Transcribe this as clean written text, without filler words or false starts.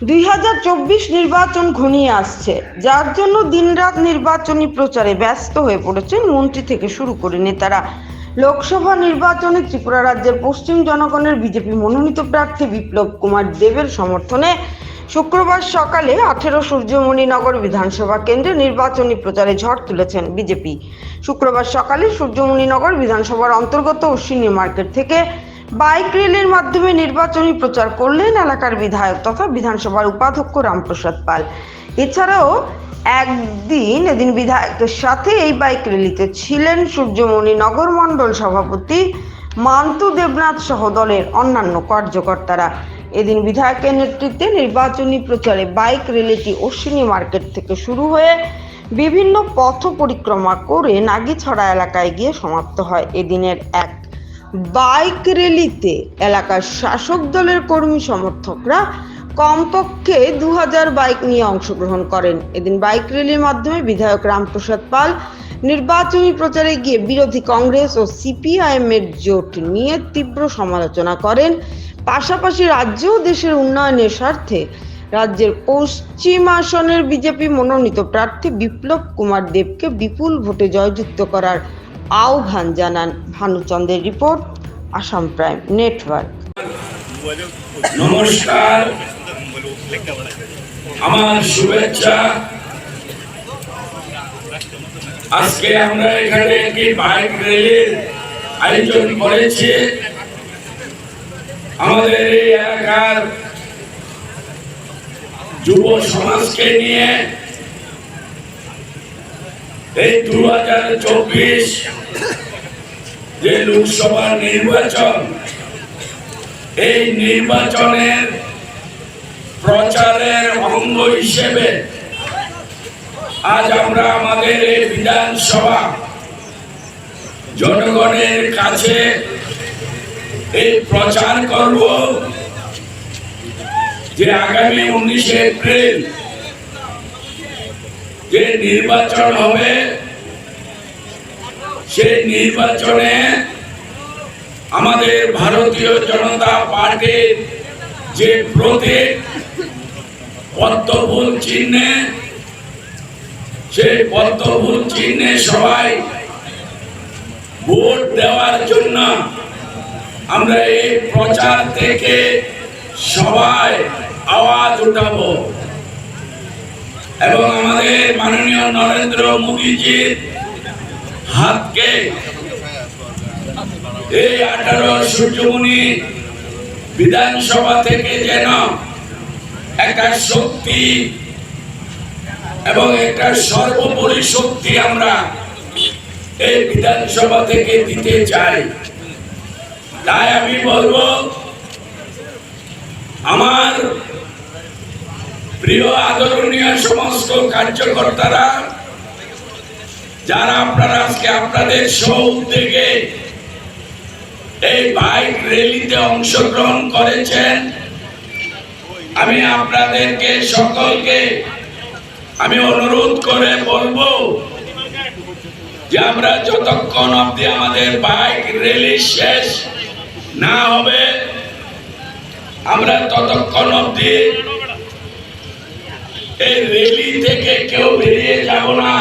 2024 নির্বাচন ঘনিয়ে আসছে, যার জন্য দিনরাত নির্বাচনী প্রচারে ব্যস্ত হয়ে পড়েছেন মন্ত্রী থেকে শুরু করে নেতারা। লোকসভা নির্বাচনে ত্রিপুরা রাজ্যের পশ্চিম জনগণের বিজেপি মনোনীত প্রার্থী বিপ্লব কুমার দেবের সমর্থনে শুক্রবার সকালে 18 সূর্যমণিনগর বিধানসভা কেন্দ্রে নির্বাচনী প্রচারে ঝড় তুলেছেন বিজেপি। শুক্রবার সকালে সূর্যমণিনগর বিধানসভার অন্তর্গত অশ্বিনী মার্কেট থেকে বাইক র্যালির মাধ্যমে নির্বাচনী প্রচার করলেন এলাকার বিধায়ক তথা বিধানসভার উপাধ্যক্ষ রামপ্রসাদ পাল। এছাড়াও এদিন বিধায়কের সাথে এই বাইক র্যালিতে ছিলেন সূর্যমণিনগর মণ্ডল সভাপতি মান্তু দেবনাথ সহ দলের অন্যান্য কার্যকর্তারা। এদিন বিধায়কের নেতৃত্বে নির্বাচনী প্রচারে বাইক র্যালিটি অশ্বিনী মার্কেট থেকে শুরু হয়ে বিভিন্ন পথ পরিক্রমা করে নাগিছড়া এলাকায় গিয়ে সমাপ্ত হয়। এদিনের এক বাইক র্যালিতে এলাকার শাসক দলের কর্মী সমর্থকরা কমপক্ষে 2000 বাইক নিয়ে অংশগ্রহণ করেন। এদিন বাইক র্যালির মাধ্যমে বিধায়ক রামপ্রসাদ পাল নির্বাচনী প্রচারে গিয়ে বিরোধী কংগ্রেস ও সিপিআইএম এর জোট নিয়ে তীব্র সমালোচনা করেন। পাশাপাশি রাজ্য ও দেশের উন্নয়নের স্বার্থে রাজ্যের পশ্চিম আসনের বিজেপি মনোনীত প্রার্থী বিপ্লব কুমার দেবকে বিপুল ভোটে জয়যুক্ত করার আহ্বান জানান। ভানুচন্দ্রের রিপোর্ট, আসাম প্রাইম নেটওয়ার্ক। নমস্কার, আমার শুভেচ্ছা। আজকে আমরা এখানে একটি বাইক র্যালির আয়োজন করেছি। আমাদের এই এলাকার যুব সমাজকে নিয়ে এই 2024 যে লোকসভা নির্বাচন, এই নির্বাচনের প্রচারের অঙ্গ হিসেবে আজ আমরা আমাদের এই বিধানসভা জনগণের কাছে এই প্রচার করব যে আগামী 19 এপ্রিল যে নির্বাচন হবে, সেই নির্বাচনে আমাদের ভারতীয় জনতা পার্টির যে প্রতীক পদ্মফুল চিহ্নে, সেই পদ্মফুল চিহ্নে সবাই ভোট দেওয়ার জন্য আমরা এই প্রচার থেকে সবাই আওয়াজ উঠাবো এবং আমাদের মাননীয় নরেন্দ্র মোদীজির হাতকে এই 18 সূর্যমণি বিধানসভা থেকে যেন একটা শক্তি এবং একটা সর্বোপরি শক্তি আমরা এই বিধানসভা থেকে দিতে চাই। তাই আমি বলবো, আমার প্রিয় আদরণীয় সমস্ত কার্যকর্তারা, যারা আপনারা আজকে আপনাদের সৌদ্যোগে এই বাইক র্যালিতে অংশগ্রহণ করেছেন, আমি আপনাদেরকে সকলকে আমি অনুরোধ করে বলবো যে আমরা যতক্ষণ অবধি আমাদের বাইক র্যালি শেষ না হবে, আমরা ততক্ষণ অবধি এই র্যালি থেকে কেউ বেরিয়ে যাব না।